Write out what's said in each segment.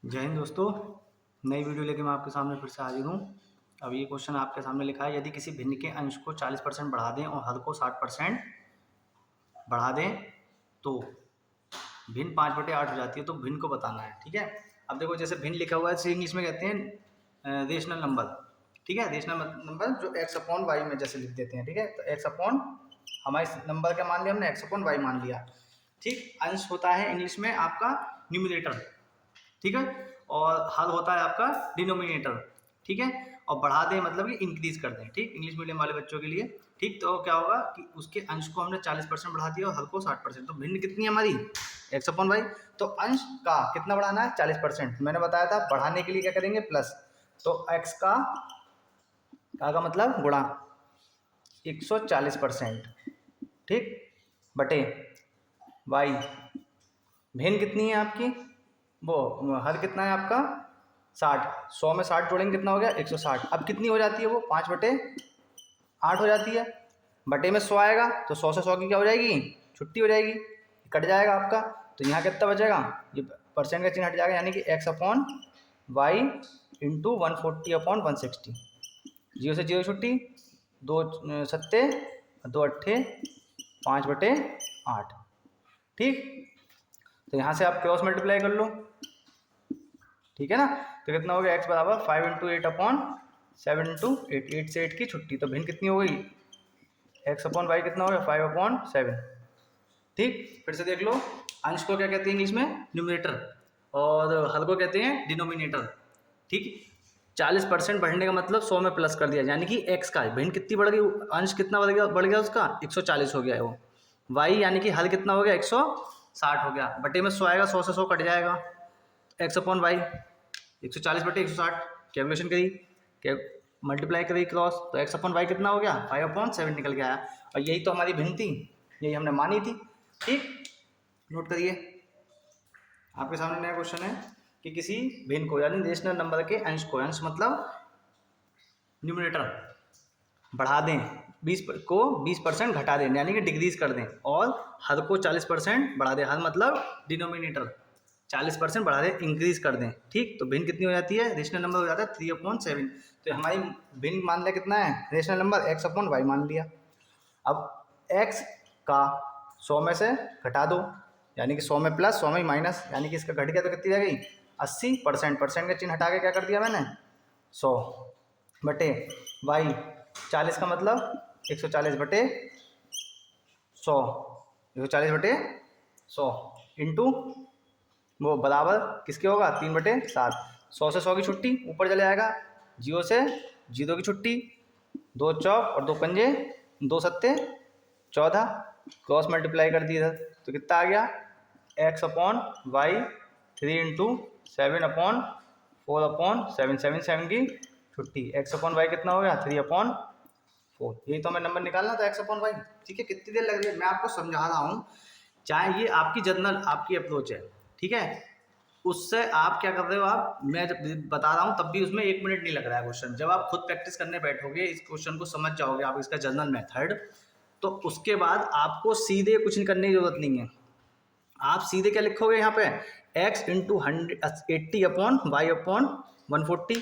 जय हिंद दोस्तों। नई वीडियो लेके मैं आपके सामने फिर से हाजिर हूँ। अब ये क्वेश्चन आपके सामने लिखा है, यदि किसी भिन्न के अंश को 40% बढ़ा दें और हद को 60% बढ़ा दें तो भिन्न 5/8 हो जाती है। तो भिन्न को बताना है। ठीक है, अब देखो जैसे भिन्न लिखा हुआ है इसे इंग्लिश में कहते हैं रेशनल नंबर। ठीक है, रेशनल नंबर जो x/y में जैसे लिख देते हैं। ठीक है, तो x अपॉन हमारे नंबर का मान लिया हमने, x/y मान लिया। ठीक, अंश होता है इंग्लिश में आपका न्यूमरेटर। ठीक है, और हल होता है आपका डिनोमिनेटर। ठीक है, और बढ़ा दें मतलब कि इंक्रीज कर दें। ठीक, इंग्लिश मीडियम वाले बच्चों के लिए। ठीक, तो क्या होगा कि उसके अंश को हमने 40% बढ़ा दिया और हल को 60%। तो भिन्न कितनी है हमारी, x/y। तो अंश का कितना बढ़ाना है, 40%। मैंने बताया था बढ़ाने के लिए क्या करेंगे, प्लस। तो x का मतलब गुणा 140%। ठीक, बटे y। भिन्न कितनी है आपकी, वो हर कितना है आपका 60। 100 में 60 जोड़ेंगे कितना हो गया, 160। अब कितनी हो जाती है वो, 5/8 हो जाती है। बटे में 100 आएगा तो 100 से 100 की क्या हो जाएगी, छुट्टी हो जाएगी, कट जाएगा आपका। तो यहाँ कितना बचेगा, ये परसेंट का चिन्ह हट जाएगा, यानी कि x/y इंटू 140/160। 0 से 0 छुट्टी, 2 सत्ते 2 अट्ठे 5/8। ठीक, तो यहाँ से आप क्रॉस मल्टीप्लाई कर लो। ठीक है ना, तो कितना हो गया, x बराबर 5 × 8/7 × 8। 8 से 8 की छुट्टी, तो भिन्न कितनी हो गई, x/y कितना हो गया, 5/7। ठीक, फिर से देख लो, अंश को क्या कहते हैं इंग्लिश में, न्यूमरेटर, और हल को कहते हैं डिनोमिनेटर। ठीक, 40% बढ़ने का मतलब 100 में प्लस कर दिया, यानी कि x का भिन्न कितनी बढ़ गई, अंश कितना बढ़ गया उसका, 140 हो गया है वो। y यानी कि हल कितना हो गया, 160 हो गया। बटे में 100 आएगा, 100 से 100 कट जाएगा, x/y 140/160। कैलकुलेशन करी, मल्टीप्लाई करी क्रॉस, तो x/y कितना हो गया, 5/7 निकल के आया। और यही तो हमारी भिन्न थी, यही हमने मानी थी। ठीक, नोट करिए, आपके सामने नया क्वेश्चन है कि किसी भिन्न को यानी रेशनल नंबर के अंश को, अंश मतलब न्यूमरेटर, बढ़ा दें 20% घटा दें, यानी कि डिक्रीज कर दें, और हद को 40% बढ़ा दें। हद मतलब डिनोमिनेटर 40% बढ़ा दें, इंक्रीज कर दें। ठीक, तो भिन्न कितनी हो जाती है, रेशनल नंबर हो जाता है 3/7। तो हमारी भिन्न मान लिया कितना है, रेशनल नंबर x/y मान लिया। अब x का 100 में से घटा दो, यानी कि 100 में प्लस 100 में माइनस, यानी कि इसका घट गया तो कितनी रह गई, 80%। परसेंट का चिन्ह हटा के क्या कर दिया मैंने, 100 बटे y। 40 का मतलब 140/100, 140/100 इंटू वो बराबर किसके होगा, 3/7। 100 से 100 की छुट्टी, ऊपर चले जाएगा, 0 से 0 की छुट्टी, 2 चौक और 2 पंजे 2 सत्ते 14। क्रॉस मल्टीप्लाई कर दिया तो कितना आ गया, x/y 3 × 7/4/7 7 की छुट्टी, x/y कितना हो गया, 3/4। यही तो हमें नंबर निकालना था, x/y। ठीक है, कितनी देर लग रही है, मैं आपको समझा रहा हूँ। चाहे ये आपकी जनरल आपकी अप्रोच है, ठीक है, उससे आप क्या कर रहे हो, आप मैं जब बता रहा हूँ तब भी उसमें 1 मिनट नहीं लग रहा है क्वेश्चन। जब आप खुद प्रैक्टिस करने बैठोगे, इस क्वेश्चन को समझ जाओगे आप, इसका जनरल मेथड, तो उसके बाद आपको सीधे कुछ करने की जरूरत नहीं है। आप सीधे क्या लिखोगे यहाँ पे, x × 180/y/140,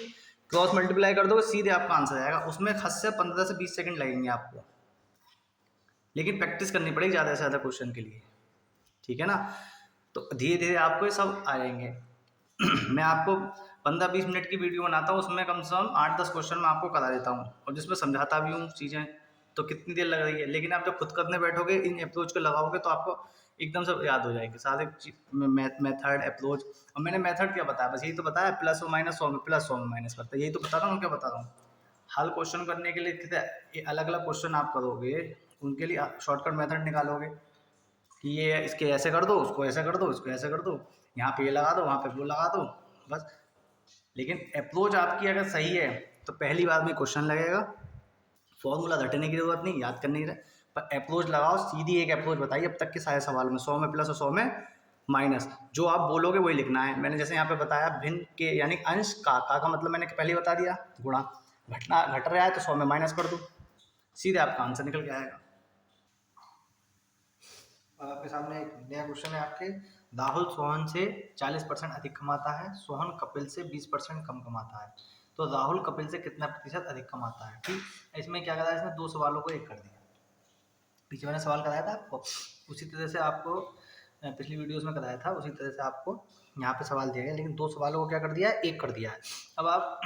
क्रॉस मल्टीप्लाई कर दोगे, सीधे आपका आंसर आएगा। उसमें खत से 15 से 20 सेकंड लगेंगे आपको, लेकिन प्रैक्टिस करनी पड़ेगी ज़्यादा से ज़्यादा क्वेश्चन के लिए। ठीक है ना, तो धीरे धीरे आपको ये सब आ जाएंगे। मैं आपको 15-20 मिनट की वीडियो बनाता हूँ, उसमें कम से कम 8-10 क्वेश्चन मैं आपको करा देता हूँ, और जिसमें समझाता भी हूँ चीज़ें। तो कितनी देर लग रही है, लेकिन आप जब खुद करने बैठोगे, इन अप्रोच को लगाओगे, तो आपको एकदम से याद हो जाएंगे सारे मेथड अप्रोच। और मैंने मेथड क्या बताया, बस यही तो बताया, प्लस और माइनस 100 में प्लस 100 में माइनस करता है, यही तो बता रहा हूँ। क्या बता रहा हूँ, हल क्वेश्चन करने के लिए कितने अलग अलग क्वेश्चन आप करोगे, उनके लिए शॉर्टकट मेथड निकालोगे कि ये इसके ऐसे कर दो, उसको ऐसे कर दो, इसको ऐसे कर दो, यहाँ पे ये लगा दो, वहाँ पे वो लगा दो, बस। लेकिन अप्रोच आपकी अगर सही है तो पहली बार में क्वेश्चन लगेगा, फॉर्मूला रटने की जरूरत नहीं, याद करने की, पर अप्रोच लगाओ, सीधी एक अप्रोच बताइए अब तक के सारे सवाल में, 100 में प्लस और 100 में माइनस, जो आप बोलोगे वही लिखना है। मैंने जैसे यहाँ पे बताया भिन्न के, यानी अंश का मतलब मैंने पहले बता दिया, गुणा, घट रहा है तो 100 में माइनस कर दो, सीधे आपका आंसर निकल के आएगा। आपके सामने एक नया क्वेश्चन है आपके, राहुल सोहन से 40% अधिक कमाता है, सोहन कपिल से 20% कम कमाता है, तो राहुल कपिल से कितना प्रतिशत अधिक कमाता है। ठीक, इसमें क्या करा, इसमें दो सवालों को एक कर दिया। पीछे मैंने सवाल कराया था आपको, उसी तरह से आपको पिछली वीडियोस में कराया था, उसी तरह से आपको यहाँ पे सवाल दिया गया, लेकिन दो सवालों को क्या कर दिया है, एक कर दिया है। अब आप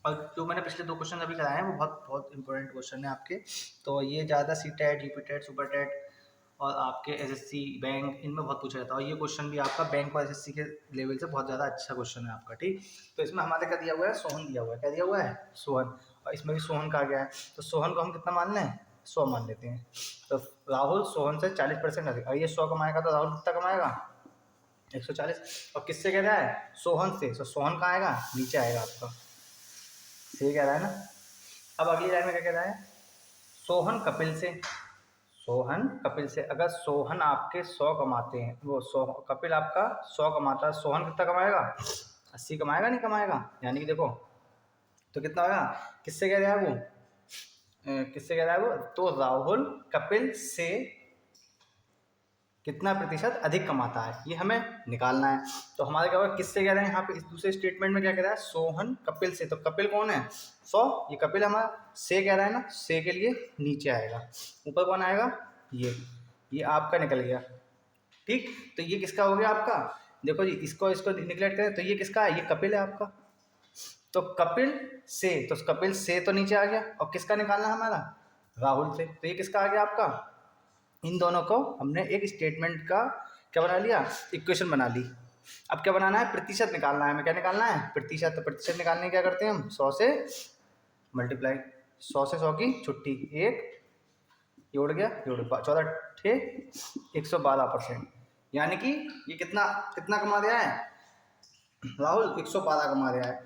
और जो मैंने पिछले दो क्वेश्चन अभी कराए हैं वो बहुत इंपॉर्टेंट क्वेश्चन है आपके, तो ये ज़्यादा C TET, GP TET, super TET और आपके एसएससी बैंक, इनमें बहुत पूछा जाता है, और ये क्वेश्चन भी आपका बैंक और एसएससी के लेवल से बहुत ज़्यादा अच्छा क्वेश्चन है आपका। ठीक, तो इसमें हमारे क्या दिया हुआ है, सोहन दिया हुआ है, क्या दिया हुआ है, सोहन, और इसमें भी सोहन का गया है, तो सोहन को हम कितना मान लें, 100 मान लेते हैं। तो राहुल सोहन से 40% अधिक, और ये 100 कमाएगा तो राहुल कितना कमाएगा, 140, और किससे कह रहा है, सोहन से, तो सोहन कहाँ आएगा, नीचे आएगा आपका, सही कह रहा है ना। अब अगली लाइन में क्या कह रहा है, सोहन कपिल से, सोहन कपिल से, अगर सोहन आपके 100 कमाते हैं, वो कपिल आपका 100 कमाता है, सोहन कितना कमाएगा, 80 कमाएगा, नहीं कमाएगा, यानी कि देखो तो कितना होगा, किससे कह रहा है वो, किससे कह रहा है वो, तो राहुल कपिल से कितना प्रतिशत अधिक कमाता है, ये हमें निकालना है। तो हमारे क्या होगा, किससे कह रहे हैं यहाँ पे, इस दूसरे स्टेटमेंट में क्या कह रहा है, सोहन कपिल से, तो कपिल कौन है, 100, ये कपिल हमारा, से कह रहा है ना, से के लिए नीचे आएगा, ऊपर कौन आएगा, ये आपका निकल गया। ठीक, तो ये किसका हो गया आपका, देखो जी, इसको निगलेक्ट करें तो ये किसका है, ये कपिल है आपका, तो कपिल से, तो कपिल से तो नीचे आ गया, और किसका निकालना है हमारा, राहुल से, तो ये किसका आ गया आपका, इन दोनों को हमने एक स्टेटमेंट का क्या बना लिया, इक्वेशन बना ली। अब क्या बनाना है, प्रतिशत निकालना है, हमें क्या निकालना है, प्रतिशत। तो प्रतिशत निकालने क्या करते हैं हम, 100 से मल्टीप्लाई, 100 से 100 की छुट्टी, एक ये उड़ गया, ये उड़ गया, 14 थे 112%, यानी कि ये कितना कितना कमा दिया है, राहुल 112 कमा दिया है।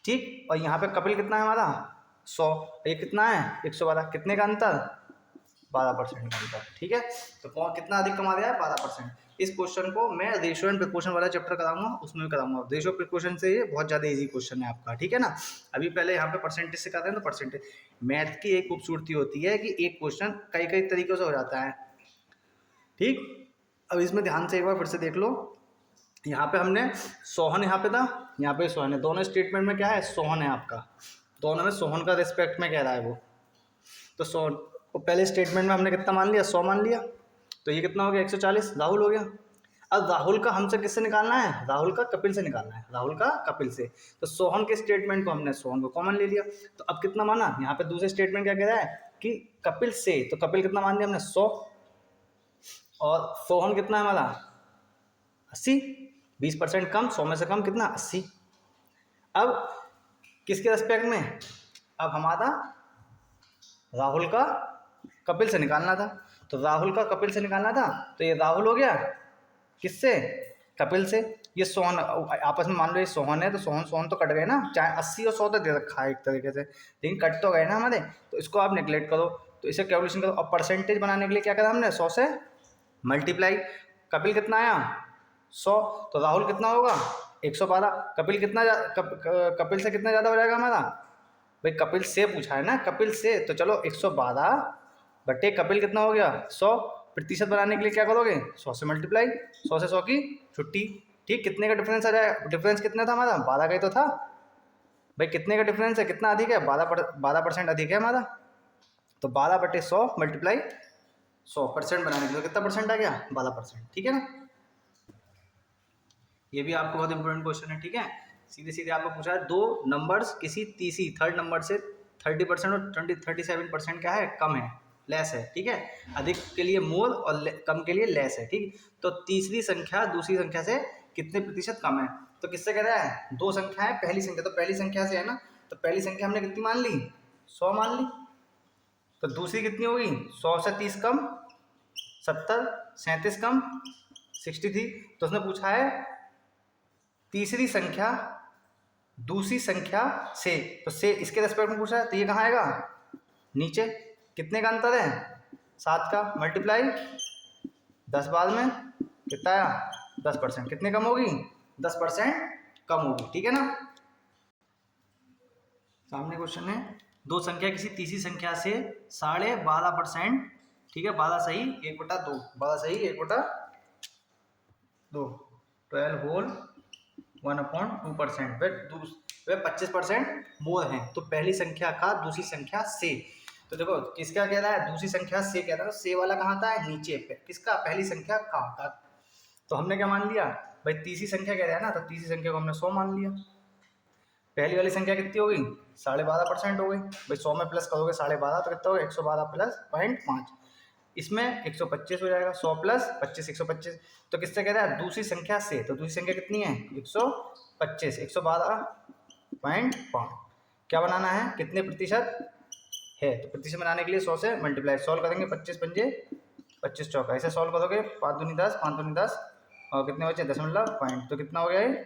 ठीक, और यहाँ पे कपिल कितना है हमारा, 100, ये कितना है, 112, कितने का अंतर, 12% का अंतर। ठीक है, तो कौन कितना अधिक कमा दिया है, 12%। इस क्वेश्चन को मैं रेशियो एंड प्रिपोर्शन वाला चैप्टर कराऊंगा, उसमें भी कराऊंगा, रेशियो प्रिपोर्शन से ये बहुत ज़्यादा इजी क्वेश्चन है आपका। ठीक है ना, अभी पहले यहाँ पे परसेंटेज से करते हैं, तो परसेंटेज मैथ की एक खूबसूरती होती है कि एक क्वेश्चन कई कई तरीक़ों से हो जाता है। ठीक, अब इसमें ध्यान से एक बार फिर से देख लो, यहाँ पे हमने सोहन, यहाँ पे था, यहाँ पे सोहन है, दोनों स्टेटमेंट में क्या है, सोहन है आपका, दोनों में सोहन का रिस्पेक्ट में कह रहा है वो, तो सोहन को पहले स्टेटमेंट में हमने कितना मान लिया, 100 मान लिया, तो ये कितना हो गया, 140, राहुल हो गया। अब राहुल का हमसे किससे निकालना है, राहुल का कपिल से निकालना है, राहुल का कपिल से, तो सोहन के स्टेटमेंट को हमने सोहन को कॉमन ले लिया, तो अब कितना माना, यहाँ पे दूसरे स्टेटमेंट क्या कह रहा है कि कपिल से, तो कपिल कितना मान लिया हमने, 100, और सोहन कितना है हमारा, 80, 20% कम, 100 में से कम कितना, 80। अब किसके रेस्पेक्ट में, अब हमारा राहुल का कपिल से निकालना था, तो राहुल का कपिल से निकालना था, तो ये राहुल हो गया किससे, कपिल से, ये सोहन, आपस में मान लो ये सोहन है, तो सोहन सोहन तो कट गए ना, चाहे 80 और 100 तो दे रखा है एक तरीके से, लेकिन कट तो गए ना हमारे, तो इसको आप नेगलेक्ट करो, तो इसे कैलकुलेशन करो, और परसेंटेज बनाने के लिए क्या करा हमने, 100 से मल्टीप्लाई, कपिल कितना आया, 100, तो राहुल कितना होगा, 112, कपिल कितना कपिल से कितना ज़्यादा हो जाएगा हमारा, भाई कपिल से पूछा है ना, कपिल से, तो चलो 112 बटे कपिल कितना हो गया, 100, प्रतिशत बनाने के लिए क्या करोगे, 100 से मल्टीप्लाई, 100 से 100 की छुट्टी। ठीक, कितने का डिफरेंस आ जाएगा, डिफरेंस कितना था हमारा, 12 का ही तो था भाई, कितने का डिफरेंस है, कितना अधिक है, 12% अधिक है हमारा, तो 12 बटे 100 मल्टीप्लाई 100% बनाने के लिए कितना परसेंट आ गया, 12%। ठीक है ना, ये भी आपको बहुत इंपॉर्टेंट क्वेश्चन है। ठीक है, सीधे सीधे आपको पूछा है, दो नंबर्स किसी तीसरी थर्ड नंबर से 30% और 37% क्या है, कम है, लेस है। ठीक है, अधिक के लिए मोर और कम के लिए लेस है। ठीक, तो तीसरी संख्या दूसरी संख्या से कितने प्रतिशत कम है, तो किससे कह रहा है, दो संख्या है, पहली संख्या तो पहली संख्या से है ना, तो पहली संख्या हमने कितनी मान ली, 100 मान ली, तो दूसरी कितनी होगी, 100 से 30 कम 70, 37 कम 63, तो उसने पूछा है तीसरी संख्या दूसरी संख्या से, तो से इसके रेस्पेक्ट में पूछा है, तो ये कहाँ आएगा, नीचे, कितने का अंतर है, 7 का, मल्टीप्लाई 10 बाद में कितना आया, 10%, कितने कम होगी, 10% कम होगी। ठीक है ना, सामने क्वेश्चन है, दो संख्या किसी तीसरी संख्या से 12.5%, ठीक है, 12 सही 1/2, 12 सही 1/2 तो 12 होल 1/2%, वे 25% मोर हैं। तो पहली संख्या का दूसरी संख्या से, तो देखो किसका कह रहा है, दूसरी संख्या से कह रहा है, से वाला कहाँ था, नीचे पे, किसका, पहली संख्या का। तो हमने क्या मान लिया भाई, तीसरी संख्या कह रहा है ना, तो तीसरी संख्या को हमने 100 मान लिया। पहली वाली संख्या कितनी हो गई, 12.5% हो गई भाई। 100 में प्लस करोगे 12.5 तो कितना होगा, 112 प्लस 0.5, इसमें 125 हो जाएगा। 100 प्लस 25 125। तो किससे कह रहा है, दूसरी संख्या से, तो दूसरी संख्या कितनी है, 125, 112.5 क्या बनाना है, कितने प्रतिशत है, तो प्रतिशत बनाने के लिए 100 से मल्टीप्लाई, सॉल्व करेंगे, 25 पंजे 25 चौका, ऐसे सॉल्व करोगे, 5 दूनी 10, 5 दूनी 10 और कितने बचे 0.5, तो कितना हो गया ये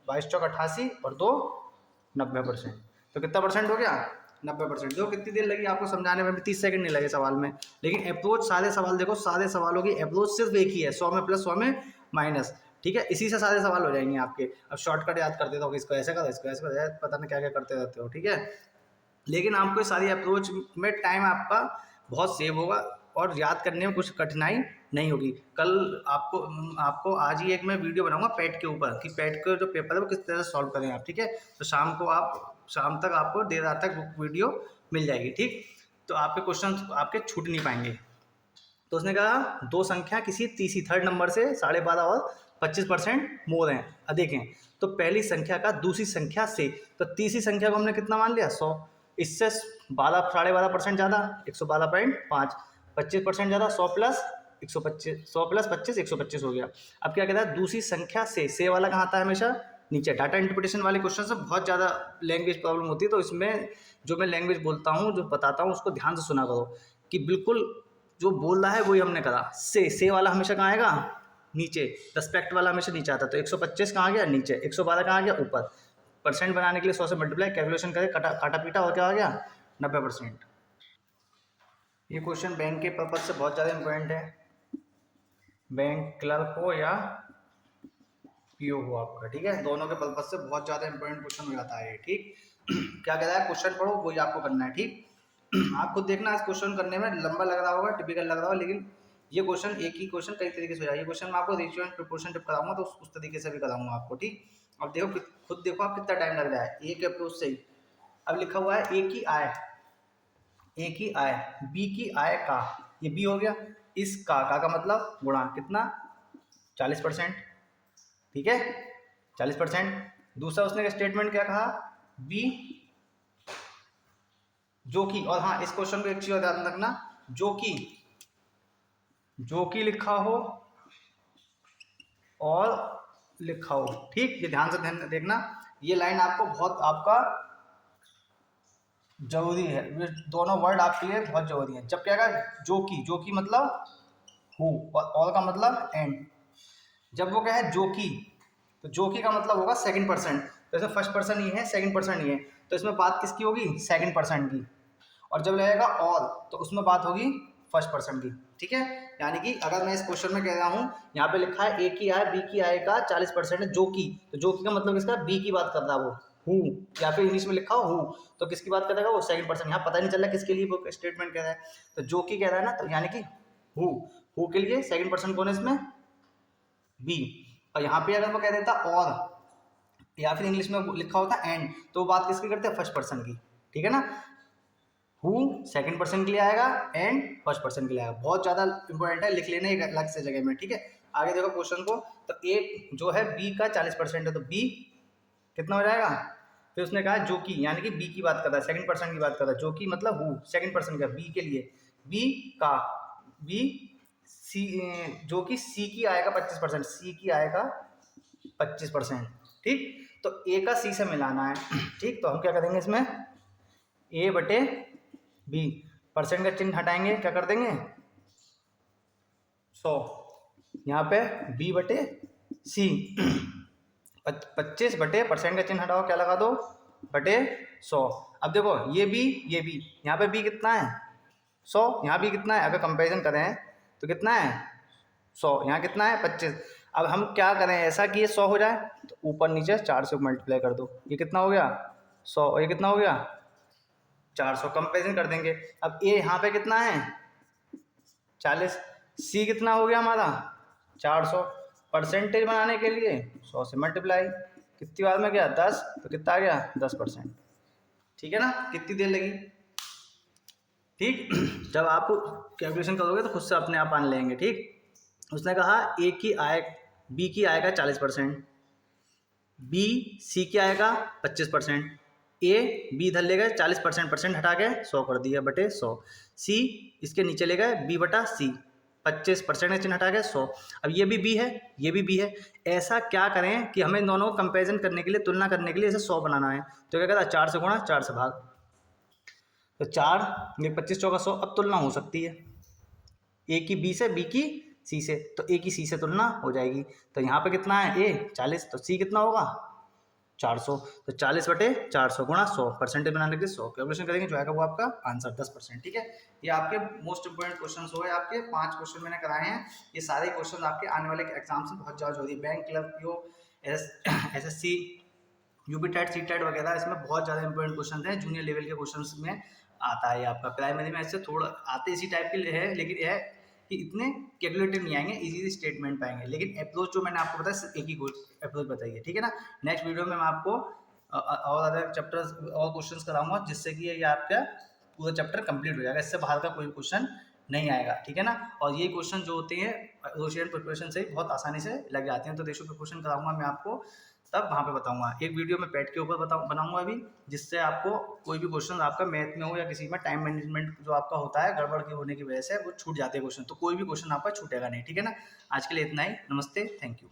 22 चौक 88 और 2 90%। तो कितना परसेंट हो गया, 90%। जो कितनी देर लगी आपको समझाने में भी, 30 सेकंड नहीं लगे सवाल में। लेकिन अप्रोच, सारे सवाल देखो, सारे सवालों की अप्रोच सिर्फ एक ही है, 100 में प्लस 100 में माइनस, ठीक है, इसी से सारे सवाल हो जाएंगे आपके। अब शॉर्टकट याद करते हो, इसको ऐसे करो, इसको ऐसे करो, पता नहीं क्या क्या करते रहते हो, ठीक है। लेकिन आपको सारी अप्रोच में टाइम आपका बहुत सेव होगा और याद करने में कुछ कठिनाई नहीं होगी। कल आपको आज ही एक मैं वीडियो बनाऊंगा पैट के ऊपर, कि पैट का जो पेपर है वो किस तरह से सॉल्व करें आप, ठीक है। तो शाम तक आपको देर रात तक वीडियो मिल जाएगी, ठीक। तो आपके क्वेश्चन आपके छूट नहीं पाएंगे। तो उसने कहा दो संख्या किसी तीसरी थर्ड नंबर से 12.5 और 25% मोर हैं। अब देखें, तो पहली संख्या का दूसरी संख्या से, तो तीसरी संख्या को हमने कितना मान लिया, 100, इससे 12.5% ज़्यादा 112.5, 25% ज़्यादा 100 प्लस 125, 100 प्लस 25 125 हो गया। अब क्या कहता है, दूसरी संख्या से वाला कहाँ आता है, हमेशा नीचे। डाटा इंटरप्रिटेशन वाले क्वेश्चन से बहुत ज़्यादा लैंग्वेज प्रॉब्लम होती है, तो इसमें जो मैं लैंग्वेज बोलता हूँ, जो बताता हूँ, उसको ध्यान से सुना करो, कि बिल्कुल जो बोल रहा है वही हमने करा। से वाला हमेशा कहाँ आएगा, नीचे। रेस्पेक्ट वाला हमेशा नीचे आता है। तो 125 कहाँ गया, नीचे। 112 कहाँ गया, ऊपर। परसेंट बनाने के लिए 100 से मल्टीप्लाई, कैलकुलेशन करें, काटा पीटा और क्या आ गया, 90%। ये क्वेश्चन बैंक के पर्पज से बहुत ज़्यादा इंपॉर्टेंट है, बैंक क्लर्क हो या पीओ हो आपका, ठीक है, दोनों के पर्पज से बहुत ज़्यादा इंपॉर्टेंट क्वेश्चन हो जाता है, ठीक। क्या कह रहा है, क्वेश्चन पढ़ो, वही आपको करना है, ठीक। आप खुद देखना, इस क्वेश्चन करने में लंबा लग रहा होगा, टिपिकल लग रहा होगा, लेकिन ये क्वेश्चन एक ही क्वेश्चन कई तरीके से हो जाएगा। ये क्वेश्चन मैं आपको रेशियो एंड प्रोपोर्शन टिप कराऊंगा, तो उस तरीके से भी कराऊंगा आपको, ठीक। अब देखो, खुद देखो आप कितना टाइम लग रहा है, एक अप्रोच से ही। अब लिखा हुआ है ए की आय, बी की आय का, ये बी हो गया, इस का मतलब गुणा कितना, 40%, ठीक है, 40%। दूसरा उसने स्टेटमेंट क्या कहा, बी जो कि, और हाँ, इस क्वेश्चन को एक चीज ध्यान रखना, जो कि लिखा हो और लिखा हो, ठीक। ये ध्यान से देखना, ये लाइन आपको बहुत आपका जरूरी है, ये दोनों वर्ड आपके लिए बहुत जरूरी है। जब क्या है, जो कि मतलब हु, और का मतलब एंड। जब वो क्या है जो कि, तो जो कि का मतलब होगा सेकंड पर्सन, तो इसमें फर्स्ट पर्सन ही है, सेकंड पर्सन ही है, तो इसमें बात किसकी होगी, सेकंड पर्सन की। और जब लगेगा और, तो उसमें बात होगी फर्स्ट पर्सन की, ठीक है। यानी कि अगर मैं इस क्वेश्चन में कह रहा हूँ, यहाँ पे लिखा है ए की आय बी की आय का 40% है, जो कि, तो जो कि का मतलब किसका, बी की बात कर रहा है वो, हु, या फिर इंग्लिश में लिखा हो हु, तो किसकी बात करेगा वो, सेकंड पर्सन। यहाँ पता नहीं चल रहा किसके लिए वो स्टेटमेंट कह रहा है, तो जो कि कह रहा है ना, तो यानी कि हु के लिए सेकंड पर्सन कौन है इसमें, बी। और यहाँ पे अगर वो कह देता और, या फिर इंग्लिश में लिखा होता एंड, तो बात किसकी करते हैं, फर्स्ट पर्सन की, ठीक है ना। हु सेकंड पर्सन के लिए आएगा, एंड फर्स्ट पर्सन के लिए आएगा। बहुत ज़्यादा इंपॉर्टेंट है, लिख लेना एक अलग से जगह में, ठीक है। आगे देखो क्वेश्चन को, तो एक जो है बी का 40% है, तो बी कितना हो जाएगा, फिर उसने कहा जो कि, यानी कि बी की बात कर रहा है, सेकंड पर्सन की बात कर रहा है, जो कि मतलब हु, सेकंड पर्सन का, बी के लिए, बी का, बी सी, जो कि सी की आएगा 25%, सी की आएगा 25%, ठीक। तो ए का सी से मिलाना है, ठीक। तो हम क्या करेंगे इसमें, ए बटे बी, परसेंट का चिन्ह हटाएंगे, क्या कर देंगे 100, यहाँ पे बी बटे सी, 25 बटे परसेंट का चिन्ह हटाओ, क्या लगा दो, बटे 100। अब देखो ये बी, यहाँ पे बी कितना है 100, यहाँ भी कितना है, अगर कंपैरिजन करें तो कितना है 100, यहाँ कितना है 25। अब हम क्या करें ऐसा कि ये 100 हो जाए, तो ऊपर नीचे 4 से मल्टीप्लाई कर दो, ये कितना हो गया 100, और ये कितना हो गया 400, कंपेरिजन कर देंगे। अब ए यहाँ पे कितना है 40, सी कितना हो गया हमारा 400, परसेंटेज बनाने के लिए 100 से मल्टीप्लाई, कितनी बार में गया 10, तो कितना आ गया 10%। ठीक है ना, कितनी देर लगी। ठीक, जब आप कैलकुलेशन करोगे तो खुद से अपने आप आने लेंगे। ठीक, उसने कहा ए की आय, बी की आय का 40%, बी सी की आय का 25%, ए बी इधर ले गए 40% हटा के 100 कर दिया बटे 100, सी इसके नीचे ले गए बी बटा सी 25% का चिन्ह हटा के 100। अब ये भी बी है, ये भी बी है। ऐसा क्या करें कि हमें दोनों को कंपेरिजन करने के लिए, तुलना करने के लिए इसे 100 बनाना है। तो क्या कहता है 4 से गुणा 4 से भाग, तो 4 ये 25 चौका 100। अब तुलना हो सकती है ए की बी से, बी की सी से, तो ए की सी से तुलना हो जाएगी। तो यहाँ पे कितना है ए 40, तो सी कितना होगा 400, तो 40 बटे 400 गुणा 100, परसेंटेज बनाने के लिए 100 कैलकुलेशन करेंगे, जो आएगा वो आपका आंसर 10%। ठीक है, ये आपके मोस्ट इंपोर्टेंट क्वेश्चन हो गए। आपके 5 क्वेश्चन मैंने कराए हैं, ये सारे क्वेश्चन आपके आने वाले एग्जाम से बहुत ज़्यादा जरूरी है। Bank, clerk, PO, SSC, UP TET, C TET वगैरह, इसमें बहुत ज़्यादा इंपॉर्टेंट क्वेश्चन हैं। जूनियर लेवल के क्वेश्चन में आता है आपका, प्राइमरी में ऐसे थोड़ा आते इसी टाइप के है, लेकिन यह कि इतने कैलकुलेटिव नहीं आएंगे, इजी स्टेटमेंट पाएंगे। लेकिन अप्रोच जो मैंने आपको बताया एक ही अप्रोच बताइए। ठीक है ना, नेक्स्ट वीडियो में मैं आपको और अदर चैप्टर्स और क्वेश्चंस कराऊंगा, जिससे कि ये आपका पूरा चैप्टर कंप्लीट हो जाएगा, इससे बाहर का कोई क्वेश्चन नहीं आएगा। ठीक है ना, और ये क्वेश्चन जो होते हैं एसोसिएट प्रिपरेशन से बहुत आसानी से लग जाते हैं। तो देशों के क्वेश्चन कराऊंगा मैं आपको, तब वहाँ पे बताऊंगा। एक वीडियो में पैट के ऊपर बनाऊंगा अभी, जिससे आपको कोई भी क्वेश्चन आपका मैथ में हो या किसी में, टाइम मैनेजमेंट जो आपका होता है गड़बड़ के होने की वजह से वो छूट जाते हैं क्वेश्चन, तो कोई भी क्वेश्चन आपका छूटेगा नहीं। ठीक है ना, आज के लिए इतना ही, नमस्ते, थैंक यू।